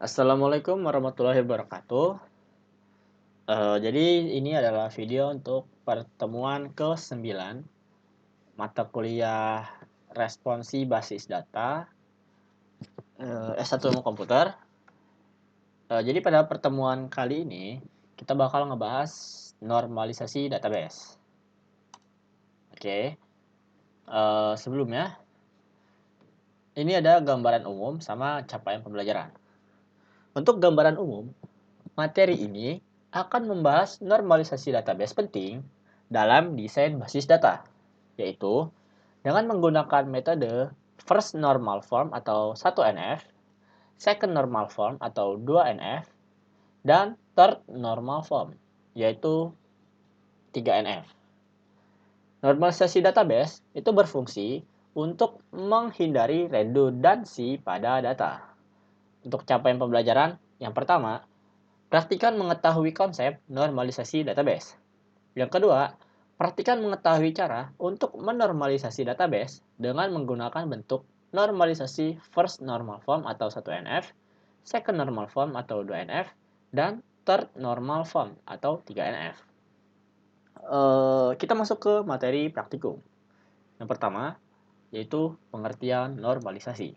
Assalamualaikum warahmatullahi wabarakatuh. Jadi ini adalah video untuk pertemuan ke-9 mata kuliah responsi basis data S1 Ilmu Komputer. Jadi pada pertemuan kali ini kita bakal ngebahas normalisasi database. Oke. Sebelumnya ini ada gambaran umum sama capaian pembelajaran. Untuk gambaran umum, materi ini akan membahas normalisasi database penting dalam desain basis data, yaitu dengan menggunakan metode first normal form atau 1NF, second normal form atau 2NF, dan third normal form, yaitu 3NF. Normalisasi database itu berfungsi untuk menghindari redundansi pada data. Untuk capaian pembelajaran, yang pertama, praktikan mengetahui konsep normalisasi database. Yang kedua, praktikan mengetahui cara untuk menormalisasi database dengan menggunakan bentuk normalisasi first normal form atau 1NF, second normal form atau 2NF, dan third normal form atau 3NF. Kita masuk ke materi praktikum. Yang pertama, yaitu pengertian normalisasi.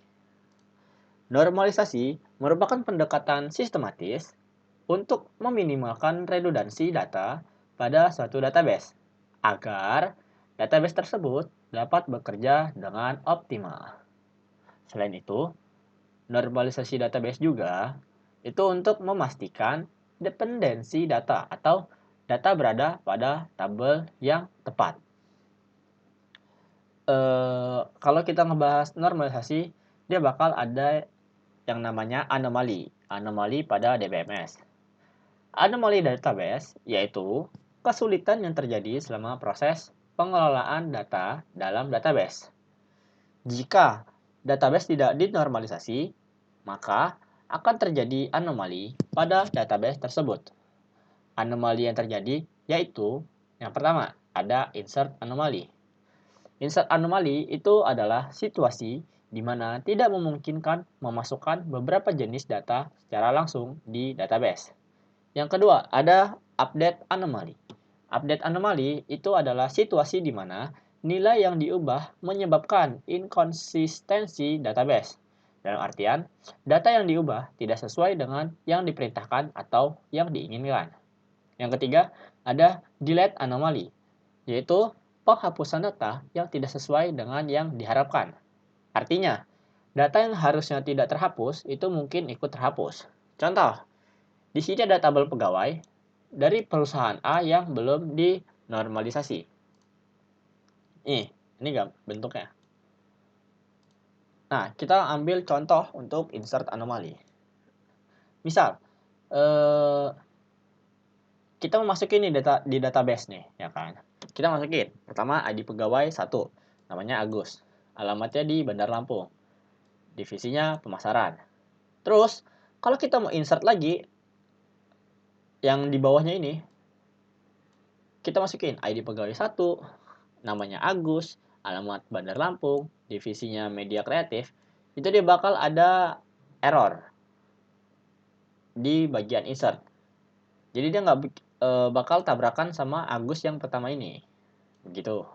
Normalisasi merupakan pendekatan sistematis untuk meminimalkan redundansi data pada suatu database agar database tersebut dapat bekerja dengan optimal. Selain itu, normalisasi database juga itu untuk memastikan dependensi data atau data berada pada tabel yang tepat. Kalau kita ngebahas normalisasi, dia bakal ada yang namanya anomali pada DBMS. Anomali database yaitu kesulitan yang terjadi selama proses pengelolaan data dalam database. Jika database tidak dinormalisasi, maka akan terjadi anomali pada database tersebut. Anomali yang terjadi yaitu yang pertama, ada insert anomali. Insert anomali itu adalah situasi di mana tidak memungkinkan memasukkan beberapa jenis data secara langsung di database. Yang kedua, ada update anomali. Update anomali itu adalah situasi di mana nilai yang diubah menyebabkan inkonsistensi database. Dalam artian, data yang diubah tidak sesuai dengan yang diperintahkan atau yang diinginkan. Yang ketiga, ada delete anomali, yaitu penghapusan data yang tidak sesuai dengan yang diharapkan. Artinya, data yang harusnya tidak terhapus itu mungkin ikut terhapus. Contoh, di sini ada tabel pegawai dari perusahaan A yang belum dinormalisasi. Ini bentuknya. Nah, kita ambil contoh untuk insert anomali. Misal, kita memasuki nih data di database nih, ya kan? Kita masukin. Pertama ID pegawai 1, namanya Agus. Alamatnya di Bandar Lampung. Divisinya pemasaran. Terus, kalau kita mau insert lagi yang di bawahnya ini, kita masukin ID pegawai 1, namanya Agus, alamat Bandar Lampung, divisinya media kreatif, itu dia bakal ada error di bagian insert. Jadi dia nggak bakal tabrakan sama Agus yang pertama ini. Begitu.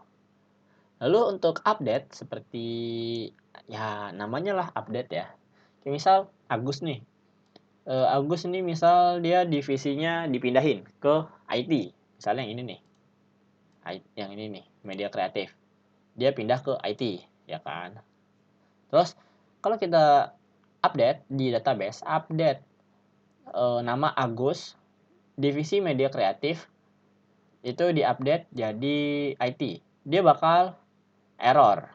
Lalu untuk update seperti ya namanya lah update ya. Kayak misal Agus nih. Agus ini misal dia divisinya dipindahin ke IT. Misalnya yang ini nih. Yang ini nih, media kreatif. Dia pindah ke IT, ya kan? Terus kalau kita update di database, update nama Agus, divisi media kreatif, itu diupdate jadi IT. Dia bakal error.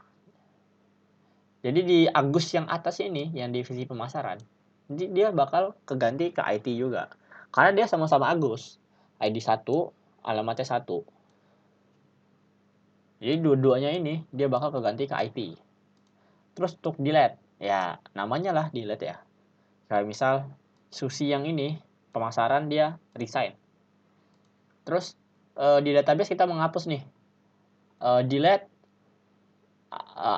Jadi di Agus yang atas ini, yang divisi pemasaran, dia bakal keganti ke IT juga. Karena dia sama-sama Agus. ID 1, alamatnya 1. Jadi dua-duanya ini dia bakal keganti ke IT. Terus untuk delete, ya namanya lah delete ya. Kayak misal Susi yang ini, pemasaran dia resign. Terus di database kita menghapus nih. Delete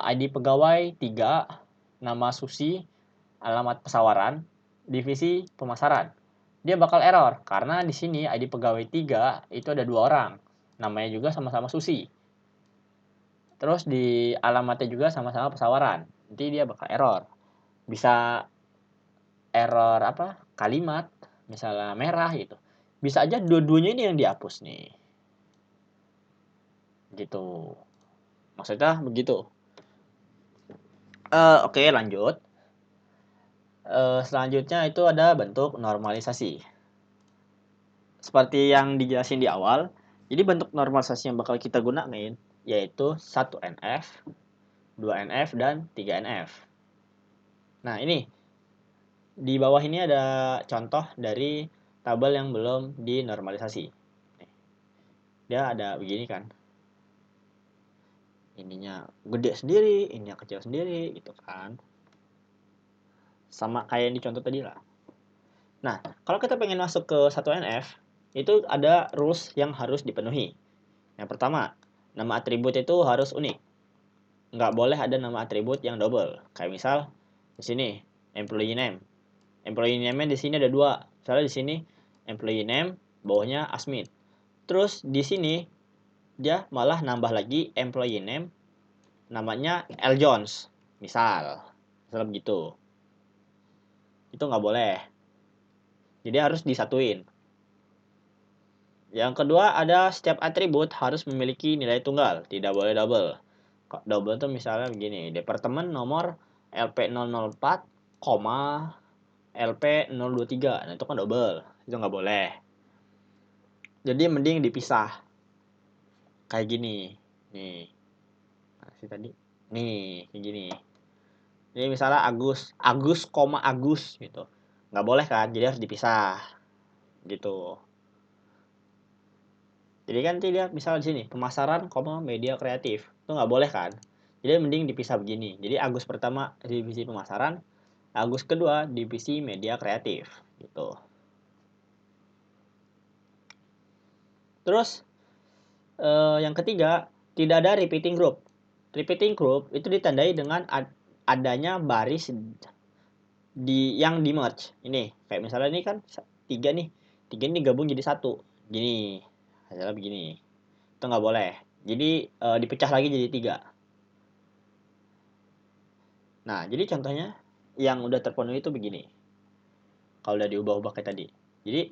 ID pegawai 3, nama Susi, alamat pesawaran. divisi pemasaran. Dia bakal error karena di sini ID pegawai 3 itu ada 2 orang. Namanya juga sama-sama Susi. Terus di alamatnya juga sama-sama pesawaran. Nanti dia bakal error. Bisa error apa? Kalimat, misalnya merah gitu. Bisa aja dua-duanya ini yang dihapus nih. Gitu. Maksudnya begitu. Oke, lanjut. Selanjutnya itu ada bentuk normalisasi. Seperti yang dijelasin di awal, jadi bentuk normalisasi yang bakal kita gunain yaitu 1NF, 2NF, dan 3NF. Nah, ini di bawah ini ada contoh dari tabel yang belum dinormalisasi. Dia ada begini kan. Ininya gede sendiri, ininya kecil sendiri gitu kan. Sama kayak yang di contoh tadi lah. Nah, kalau kita pengen masuk ke 1NF, itu ada rules yang harus dipenuhi. Yang pertama, nama atribut itu harus unik. Nggak boleh ada nama atribut yang double. Kayak misal di sini employee name. Employee name-nya di sini ada 2. Misalnya di sini employee name, bawahnya Asmit. Terus di sini dia malah nambah lagi employee name namanya L Jones. Misal begitu. Itu nggak boleh. Jadi harus disatuin. Yang kedua ada setiap atribut harus memiliki nilai tunggal, tidak boleh double. Double itu misalnya begini, departemen nomor LP004, LP023. Nah, itu kan double. Itu nggak boleh. Jadi mending dipisah. Kayak gini. Nih. Nah, tadi. Nih, kayak gini. Jadi misalnya Agus, Agus gitu. Nggak boleh kan? Jadi harus dipisah. Gitu. Jadi kan lihat misal di sini pemasaran, media kreatif itu nggak boleh kan? Jadi mending dipisah begini. Jadi Agus pertama divisi pemasaran, Agus kedua divisi media kreatif gitu. Terus yang ketiga tidak ada repeating group. Repeating group itu ditandai dengan adanya baris yang di merge. Ini kayak misalnya ini kan tiga nih ini gabung jadi satu. Gini hasilnya begini. Itu nggak boleh. Jadi dipecah lagi jadi 3. Nah, jadi contohnya yang udah terpenuhi itu begini. Kalau udah diubah-ubah kayak tadi. Jadi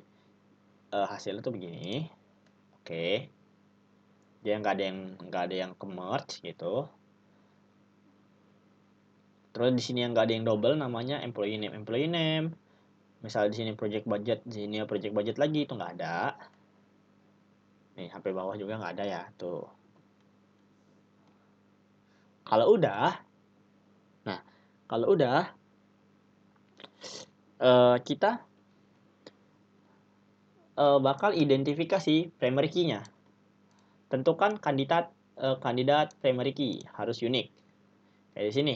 hasilnya tuh begini. Oke. Dia nggak ada yang ke merge gitu. Terus di sini yang nggak ada yang double namanya employee name. Misal di sini project budget, di sini project budget lagi itu nggak ada. Nih, sampai bawah juga nggak ada ya, tuh. Kalau udah, nah, kalau udah, kita bakal identifikasi primary key-nya. Tentukan kandidat primary key harus unik. Kayak di sini.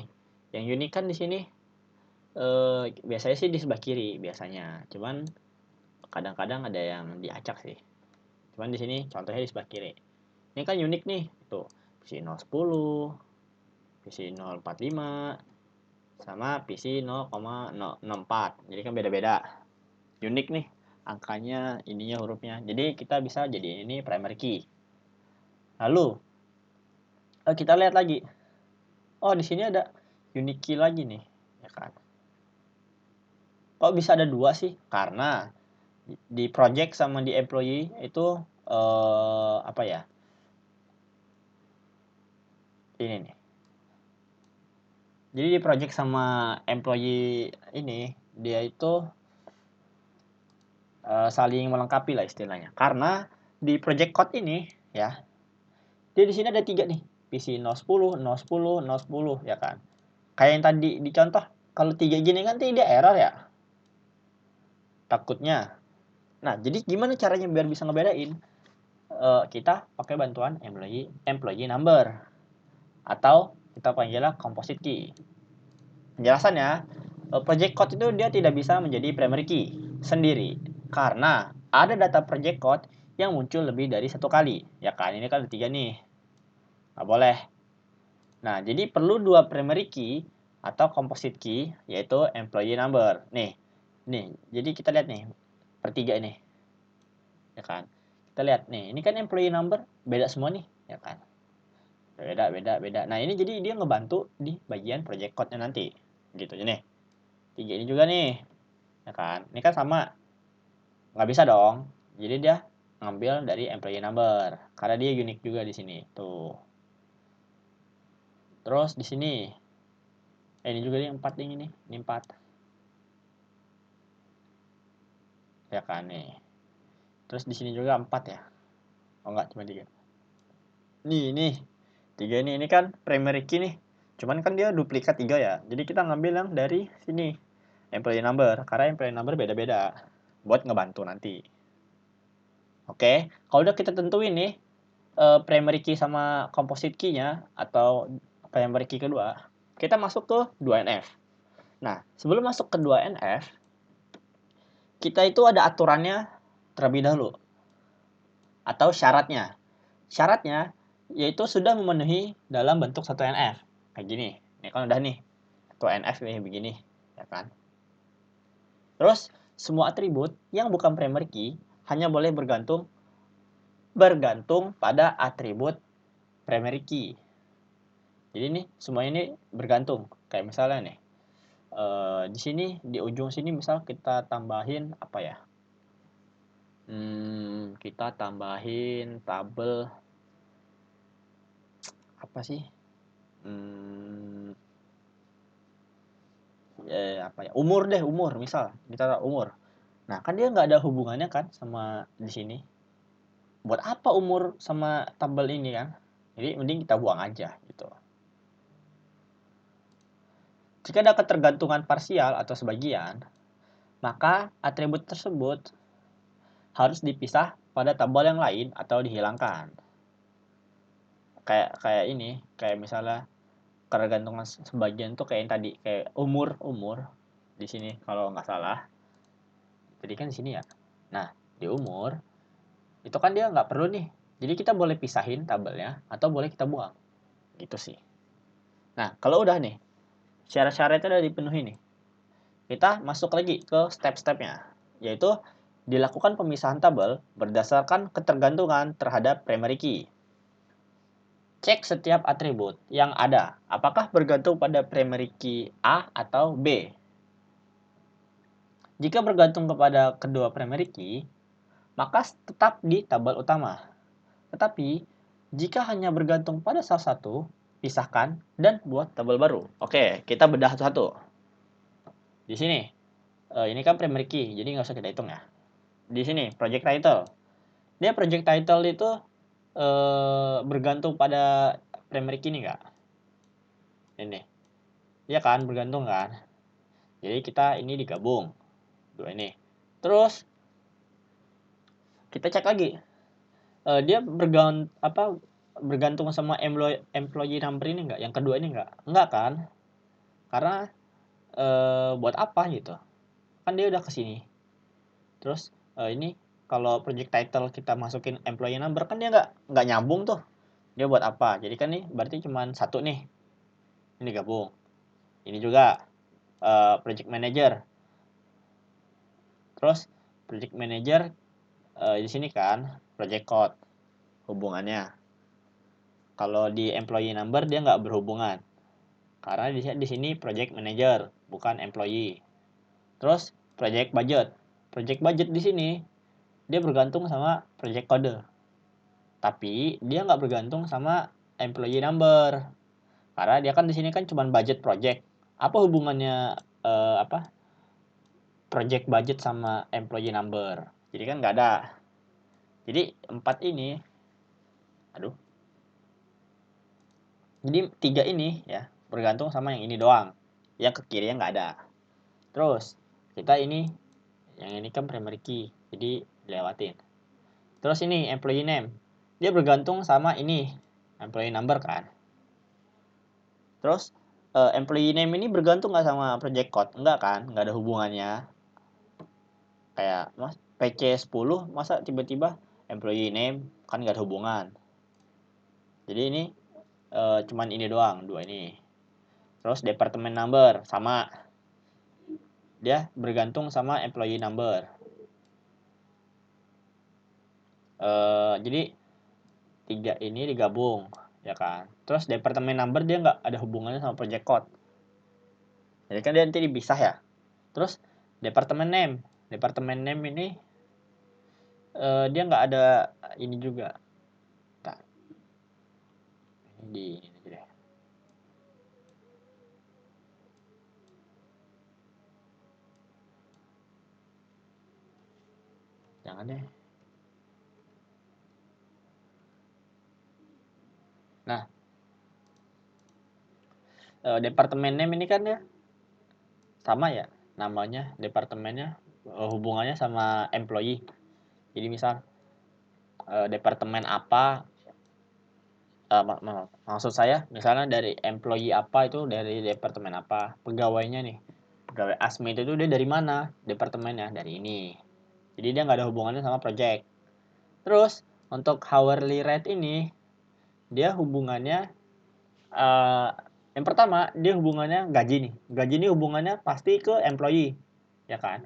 Yang unik kan di sini biasanya sih di sebelah kiri biasanya. Cuman kadang-kadang ada yang diacak sih. Cuman di sini contohnya di sebelah kiri. Ini kan unik nih, tuh. PC 010, PC 045, sama PC 0,064. Jadi kan beda-beda. Unik nih angkanya, ininya hurufnya. Jadi kita bisa jadi ini primary key. Lalu kita lihat lagi. Oh, di sini ada unique key lagi nih, ya kan? Kok bisa ada 2 sih? Karena di project sama di employee itu apa ya? Ini nih. Jadi di project sama employee ini dia itu saling melengkapi lah istilahnya. Karena di project code ini ya, dia di sini ada 3 nih. PC 010, 010, 010 ya kan. Kayak yang tadi dicontoh, kalau 3 gini kan dia error ya. Takutnya. Nah, jadi gimana caranya biar bisa ngebedain? Kita pakai bantuan employee number atau kita panggilnya composite key. Penjelasannya, project code itu dia tidak bisa menjadi primary key sendiri karena ada data project code yang muncul lebih dari 1 kali. Ya kan, ini kan ada 3 nih. Nggak boleh. Nah, jadi perlu 2 primary key atau composite key yaitu employee number. Nih, Nih, jadi kita lihat nih, per 3 ini. Ya kan? Kita lihat nih, ini kan employee number beda semua nih, ya kan? Beda. Nah, ini jadi dia ngebantu di bagian project code-nya nanti. Gitu aja nih. 3 ini juga nih. Ya kan? Ini kan sama. Nggak bisa dong. Jadi dia ngambil dari employee number. Karena dia unique juga di sini. Tuh. Terus di sini. Ini juga nih 4 ini. Ini 4. Ya kan nih. Terus di sini juga 4 ya. Oh enggak, cuma 3. Nih. 3 ini kan primary key nih. Cuman kan dia duplikat 3 ya. Jadi kita ngambil yang dari sini. Employee number. Karena employee number beda-beda. Buat ngebantu nanti. Oke. Kalau udah kita tentuin nih. Primary key sama composite key-nya. Atau primary key kedua. Kita masuk ke 2NF. Nah, sebelum masuk ke 2NF. Kita itu ada aturannya terlebih dahulu. Atau syaratnya. Syaratnya yaitu sudah memenuhi dalam bentuk 1NF. Kayak gini. Ini kan udah nih. 1NF nih begini, ya kan? Terus semua atribut yang bukan primary key hanya boleh bergantung pada atribut primary key. Jadi nih semua ini bergantung. Kayak misalnya nih. Di sini di ujung sini misal kita tambahin apa ya? Kita tambahin tabel apa sih? Apa ya? Umur misal kita taruh umur. Nah, kan dia nggak ada hubungannya kan sama di sini. Buat apa umur sama tabel ini kan? Jadi mending kita buang aja gitu. Jika ada ketergantungan parsial atau sebagian, maka atribut tersebut harus dipisah pada tabel yang lain atau dihilangkan. Kayak misalnya ketergantungan sebagian tuh kayak yang tadi, kayak umur di sini kalau nggak salah. Jadi kan di sini ya. Nah, di umur itu kan dia nggak perlu nih. Jadi kita boleh pisahin tabelnya atau boleh kita buang. Gitu sih. Nah, kalau udah nih, syarat-syaratnya udah dipenuhi nih. Kita masuk lagi ke step-stepnya, yaitu dilakukan pemisahan tabel berdasarkan ketergantungan terhadap primary key. Cek setiap atribut yang ada, apakah bergantung pada primary key A atau B. Jika bergantung kepada kedua primary key, maka tetap di tabel utama. Tetapi, jika hanya bergantung pada salah satu, pisahkan dan buat tabel baru. Oke, kita bedah satu-satu. Di sini, ini kan primary key, jadi nggak usah kita hitung ya. Di sini, project title. Dia project title itu bergantung pada primary key ini nggak? Ini. Iya kan, bergantung kan? Jadi kita ini digabung. Dua ini. Terus, kita cek lagi. Dia bergantung sama employee number ini nggak? Yang kedua ini nggak? Nggak kan? Karena buat apa gitu? Kan dia udah ke sini. Terus ini kalau project title kita masukin employee number kan dia nggak nyambung tuh. Dia buat apa? Jadi kan nih berarti cuma satu nih. Ini gabung. Ini juga project manager. Terus project manager di sini kan project code hubungannya. Kalau di employee number dia nggak berhubungan. Karena di sini project manager bukan employee. Terus project budget. Project budget di sini dia bergantung sama project code. Tapi dia nggak bergantung sama employee number. Karena dia kan di sini kan cuma budget project. Apa hubungannya project budget sama employee number? Jadi kan nggak ada. Jadi 4 ini, jadi 3 ini ya bergantung sama yang ini doang. Yang ke kirinya nggak ada. Terus kita ini, yang ini kan primary key, jadi lewatin. Terus ini employee name, dia bergantung sama ini employee number kan. Terus employee name ini bergantung nggak sama project code? Enggak kan, nggak ada hubungannya. Kayak mas PC10 masa tiba-tiba employee name, kan nggak ada hubungan. Jadi ini cuman ini doang, dua ini. Terus department number sama. dia bergantung sama employee number. Jadi 3 ini digabung, ya kan. Terus departemen number dia nggak ada hubungannya sama project code. Jadi kan dia nanti dipisah ya. Terus departemen name ini dia nggak ada ini juga. Nah, ini aja deh. Jangan deh. Nah, departemen name ini kan ya sama ya namanya, departemennya hubungannya sama employee. Jadi misal departemen apa, maksud saya misalnya dari employee apa itu dari departemen apa, pegawainya nih, pegawai ASME itu dia dari mana departemennya, dari ini. Jadi dia nggak ada hubungannya sama project. Terus untuk hourly rate ini dia hubungannya yang pertama dia hubungannya gaji nih. Gaji ini hubungannya pasti ke employee, ya kan?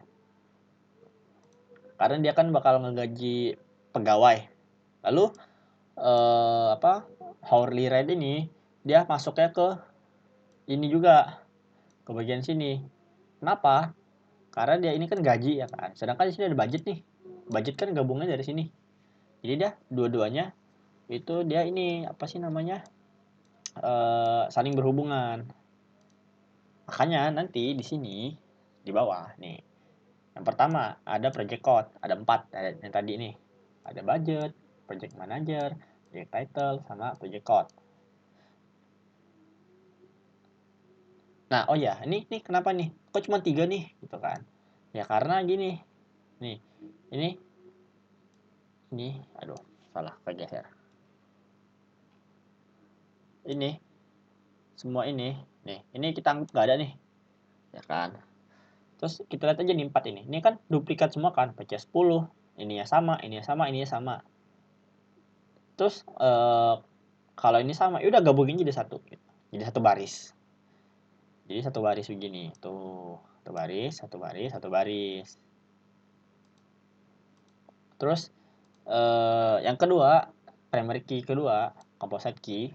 Karena dia kan bakal ngegaji pegawai. Lalu hourly rate ini dia masuknya ke ini juga, ke bagian sini. Kenapa? Karena dia ini kan gaji ya kan. Sedangkan di sini ada budget nih. Budget kan gabungnya dari sini. Jadi dia dua-duanya itu dia ini apa sih namanya? Saling berhubungan. Makanya nanti di sini di bawah nih. Yang pertama ada project code, ada 4 yang tadi nih. Ada budget, project manager, project title, sama project code. Nah, oh ya, ini kenapa nih? Kok cuma 3 nih? Gitu kan. Ya karena gini. Nih, ini aduh, salah kegeser. Ini semua nih, ini kita anggap nggak ada nih. Ya kan? Terus kita lihat aja nih 4 ini. Ini kan duplikat semua kan, PC10. Ininya sama, ininya sama, ininya sama. Terus kalau ini sama, ya udah gabungin jadi satu gitu. Jadi satu baris. Jadi satu baris begini. Tuh, satu baris, satu baris, satu baris. Terus yang kedua, primary key kedua, composite key,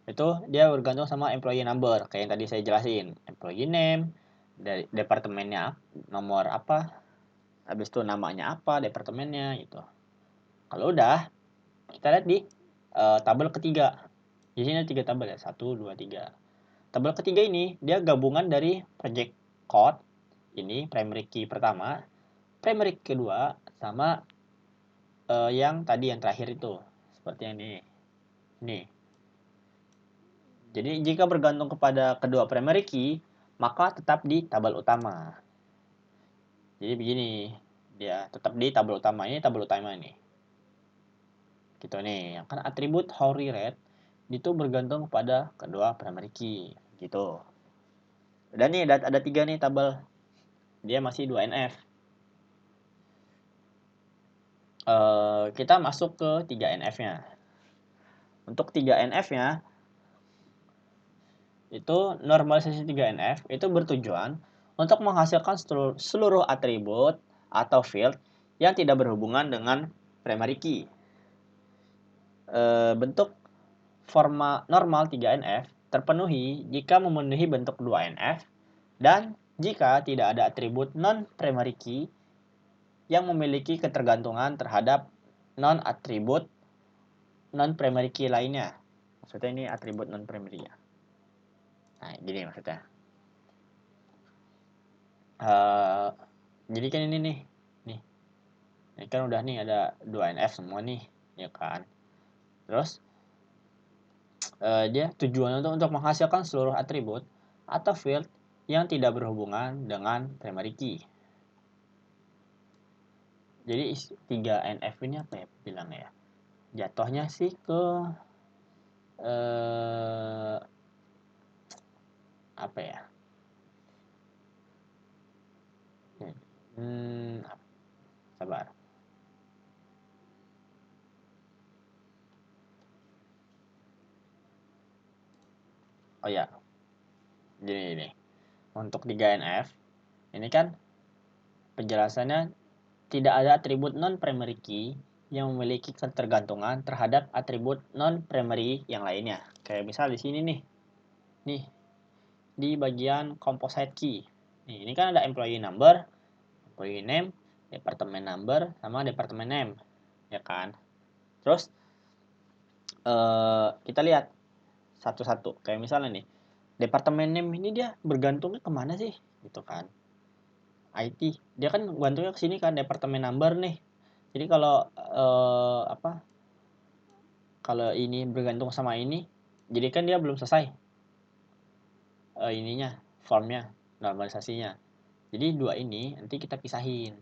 itu dia bergantung sama employee number, kayak yang tadi saya jelasin. Employee name, dari departemennya nomor apa, habis itu namanya apa, departemennya gitu. Kalau udah, kita lihat di tabel ketiga. Di sini ada 3 tabel ya, 1, 2, 3. Tabel ketiga ini dia gabungan dari project code, ini primary key pertama, primary key kedua, sama yang tadi yang terakhir itu seperti ini. Nih. Jadi jika bergantung kepada kedua primary key, maka tetap di tabel utama. Jadi begini, dia tetap di tabel utama ini, tabel utama ini. Gitu nih, kan atribut hourly rate itu bergantung kepada kedua primary key, gitu. Dan nih ada 3 nih tabel. Dia masih 2NF. Kita masuk ke 3NF-nya. Untuk 3NF-nya, itu normalisasi 3NF itu bertujuan untuk menghasilkan seluruh atribut atau field yang tidak berhubungan dengan primary key. Bentuk forma normal 3NF terpenuhi jika memenuhi bentuk 2NF dan jika tidak ada atribut non-primary key yang memiliki ketergantungan terhadap non-atribut non-primary key lainnya. Maksudnya ini atribut non-primary ya. Nah, gini maksudnya. Jadi kan ini nih. Ini kan udah nih ada 2NF semua nih, ya kan. Terus dia tujuannya untuk menghasilkan seluruh atribut atau field yang tidak berhubungan dengan primary key. Jadi 3NF ini apa ya bilangnya ya? Jatuhnya sih ke apa ya? Sabar. Oh ya, jadi ini untuk 3NF Ini kan penjelasannya, tidak ada atribut non-primary key yang memiliki ketergantungan terhadap atribut non-primary yang lainnya. Kayak misal di sini nih. Nih, di bagian composite key. Nih, ini kan ada employee number, employee name, department number, sama department name. Ya kan? Terus, kita lihat satu-satu. Kayak misalnya nih, department name ini dia bergantungnya kemana sih? Gitu kan. IT. Dia kan gantungnya ke sini kan, departemen number nih. Jadi kalau kalau ini bergantung sama ini, jadi kan dia belum selesai ininya, formnya, normalisasinya. Jadi dua ini nanti kita pisahin.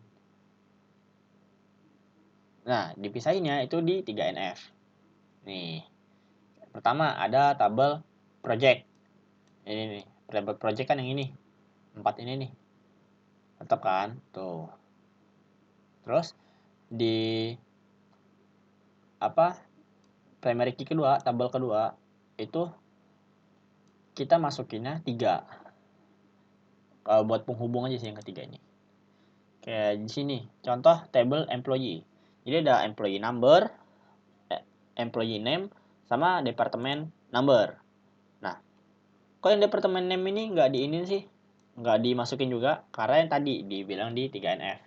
Nah, dipisahinnya itu di 3NF. Nih. Pertama ada tabel project. Ini nih, tabel project kan yang ini. 4 ini nih. Tetap kan? Tuh. Terus di primary key kedua, tabel kedua itu kita masukinnya 3. Kalau buat penghubung aja sih yang ketiga ini. Kayak di sini, contoh table employee. Jadi ada employee number, employee name, sama department number. Nah, kok yang department name ini nggak diinin sih? Nggak dimasukin juga, karena yang tadi dibilang di 3NF.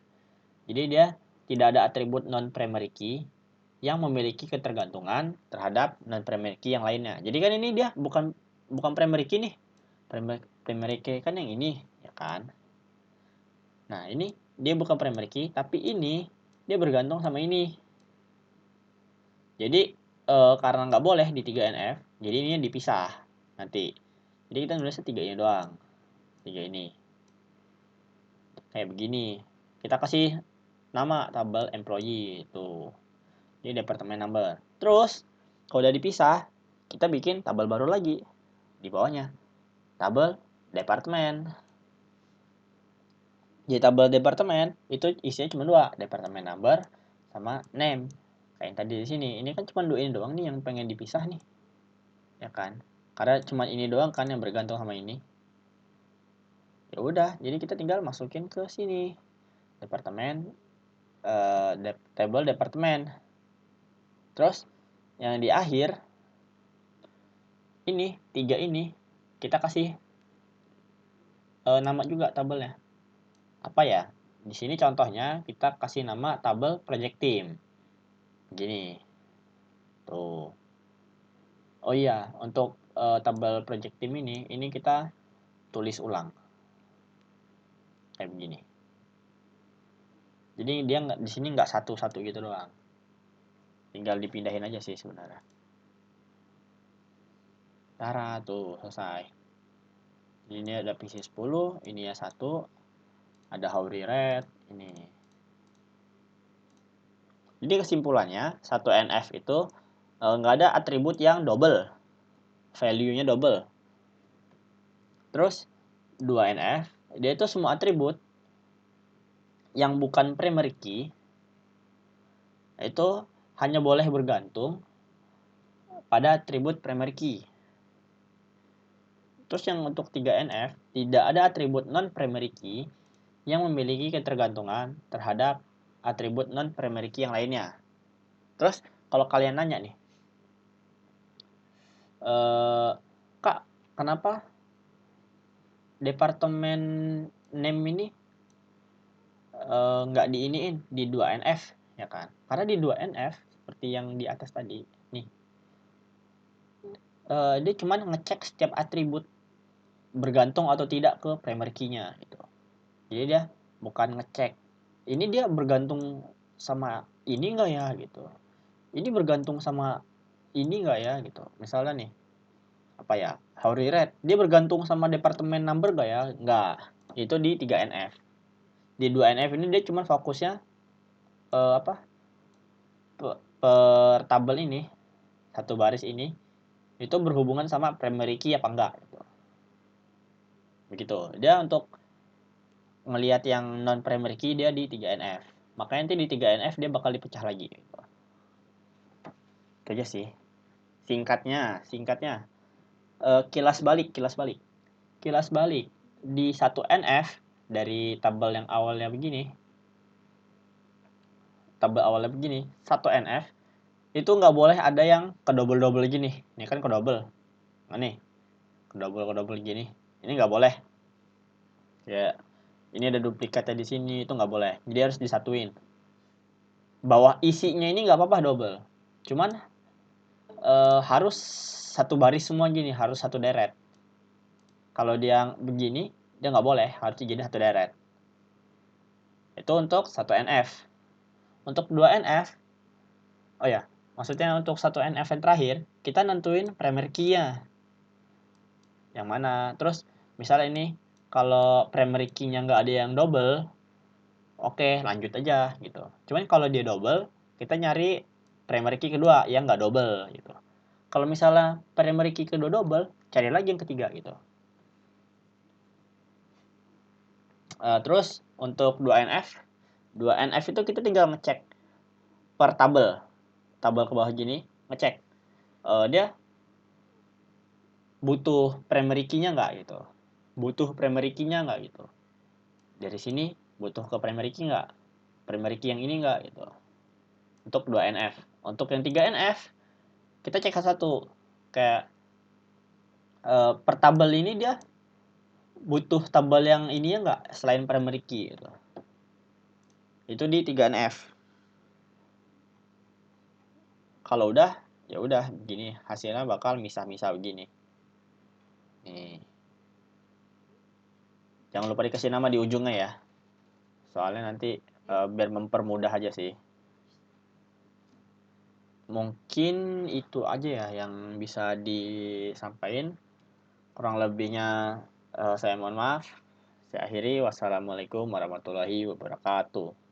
Jadi dia tidak ada atribut non-primary key yang memiliki ketergantungan terhadap non-primary key yang lainnya. Jadi kan ini dia bukan primary key nih. Primary key kan yang ini, ya kan? Nah, ini dia bukan primary key, tapi ini dia bergantung sama ini. Jadi, karena nggak boleh di 3NF, jadi ini dipisah nanti. Jadi kita nulisnya 3 ini doang. 3 ini. Kayak begini. Kita kasih nama tabel employee itu. Ini department number. Terus, kalau udah dipisah, kita bikin tabel baru lagi di bawahnya. Tabel department. Di tabel departemen itu isinya cuma 2, department number sama name. Kayak yang tadi di sini. Ini kan cuma 2 ini doang nih yang pengen dipisah nih. Ya kan? Karena cuma ini doang kan yang bergantung sama ini. Ya udah, jadi kita tinggal masukin ke sini. Departemen table departemen. Terus yang di akhir ini 3 ini kita kasih nama juga tabelnya. Apa ya? Di sini contohnya kita kasih nama tabel project team. Begini. Tuh. Oh iya, untuk tabel project team ini kita tulis ulang. Kayak begini. Jadi dia di sini nggak satu-satu gitu doang. Tinggal dipindahin aja sih sebenarnya. Tara tuh selesai. Ini ada PC10, ini ya 1, ada Howry Red, ini. Jadi kesimpulannya 1NF itu nggak ada atribut yang double, value-nya double. Terus 2NF dia itu semua atribut yang bukan primary key itu hanya boleh bergantung pada atribut primary key. Terus yang untuk 3NF tidak ada atribut non-primary key yang memiliki ketergantungan terhadap atribut non-primary key yang lainnya. Terus kalau kalian nanya nih, Kak, kenapa departemen name ini nggak diiniin di 2NF, ya kan? Karena di 2NF seperti yang di atas tadi, nih, dia cuma ngecek setiap atribut bergantung atau tidak ke primary key-nya gitu. Jadi dia bukan ngecek ini dia bergantung sama ini enggak ya gitu. Ini bergantung sama ini enggak ya gitu. Misalnya nih, apa ya? Howry Red, dia bergantung sama departemen number enggak ya? Enggak. Itu di 3NF. Di 2NF ini dia cuma fokusnya per tabel ini, satu baris ini itu berhubungan sama primary key apa enggak gitu. Begitu. Dia untuk ngelihat yang non primary key dia di 3NF. Makanya nanti di 3NF dia bakal dipecah lagi gitu. Itu aja sih. Singkatnya kilas balik. Kilas balik di 1NF dari tabel yang awalnya begini, tabel awalnya begini, 1NF itu nggak boleh ada yang kedouble-double gini. Ini kan kedouble. Nah nih, kedouble gini. Ini nggak boleh. Ya, ini ada duplikatnya di sini, itu nggak boleh. Jadi harus disatuin. Bawah isinya ini nggak apa-apa double. Cuman harus satu baris semua gini, harus satu deret. Kalau dia begini, dia nggak boleh, harus jadi satu deret. Itu untuk 1NF. Untuk 2NF, oh ya, maksudnya untuk 1NF yang terakhir, kita nentuin primary key-nya. Yang mana? Terus, misalnya ini, kalau primary key-nya nggak ada yang double, oke, lanjut aja gitu. Cuman kalau dia double, kita nyari primary key kedua yang nggak double gitu. Kalau misalnya primary key kedua double, cari lagi yang ketiga gitu. Terus untuk 2NF itu kita tinggal ngecek per tabel ke bawah gini, ngecek dia butuh primary key-nya nggak gitu, butuh primary key-nya nggak gitu. Dari sini butuh ke primary key nggak, primary key yang ini nggak gitu. Untuk 2NF. Untuk yang 3NF kita cek satu, kayak per tabel ini dia butuh tabel yang ini ya nggak selain primary key gitu. Itu di 3NF. Kalau udah, ya udah begini, hasilnya bakal misah-misah begini. Nih. Jangan lupa dikasih nama di ujungnya ya. Soalnya nanti biar mempermudah aja sih. Mungkin itu aja ya yang bisa disampaikan. Kurang lebihnya saya mohon maaf. Saya akhiri. Wassalamualaikum warahmatullahi wabarakatuh.